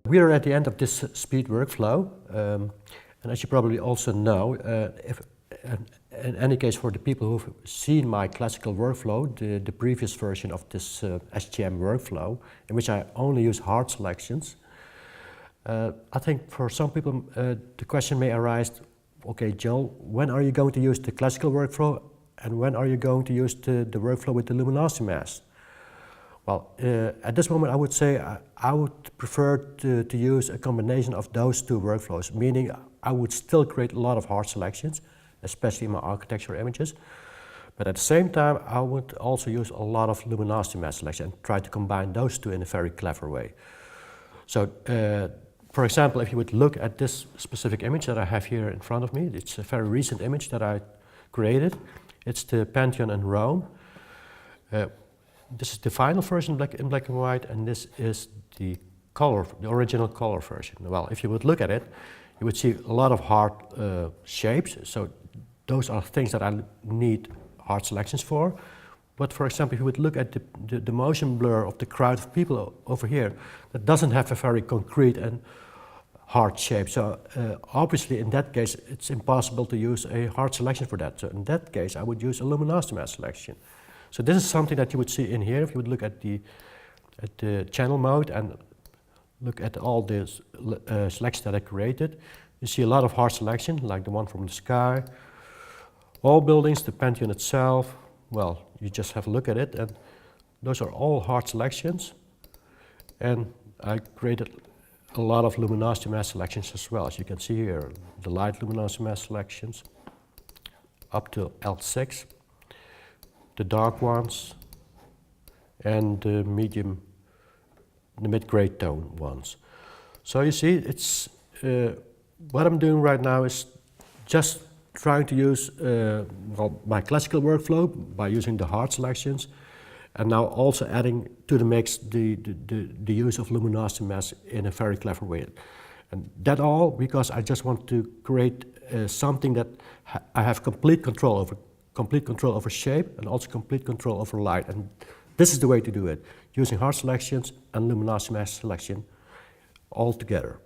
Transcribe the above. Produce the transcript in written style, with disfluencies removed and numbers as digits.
We are at the end of this speed workflow, and as you probably also know, in any case for the people who've seen my classical workflow, the previous version of this SGM workflow, in which I only use hard selections, I think for some people the question may arise, okay Joel, when are you going to use the classical workflow and when are you going to use the workflow with the luminosity mask? Well, at this moment I would say I would prefer to use a combination of those two workflows, meaning I would still create a lot of hard selections, especially in my architecture images, but at the same time I would also use a lot of luminosity mask selection and try to combine those two in a very clever way. So, for example, if you would look at this specific image that I have here in front of me, it's a very recent image that I created. It's the Pantheon in Rome. This is the final version in black and white, and this is the original color version. Well, if you would look at it, you would see a lot of hard shapes. So those are things that I need hard selections for. But for example, if you would look at the motion blur of the crowd of people over here, that doesn't have a very concrete and hard shape. So obviously in that case, it's impossible to use a hard selection for that. So in that case, I would use a luminosity mask selection. So this is something that you would see in here if you would look at the channel mode and look at all the selections that I created. You see a lot of hard selection, like the one from the sky. All buildings, the Pantheon itself, well, you just have a look at it, and those are all hard selections. And I created a lot of luminosity mask selections as well, as you can see here. The light luminosity mask selections up to L6, the dark ones, and the medium, the mid-grade tone ones. So you see, it's what I'm doing right now is just trying to use well, my classical workflow by using the hard selections, and now also adding to the mix the use of luminosity mask in a very clever way. And that all because I just want to create something that I have complete control over shape and also complete control over light. And this is the way to do it, using hard selections and luminosity mask selection all together.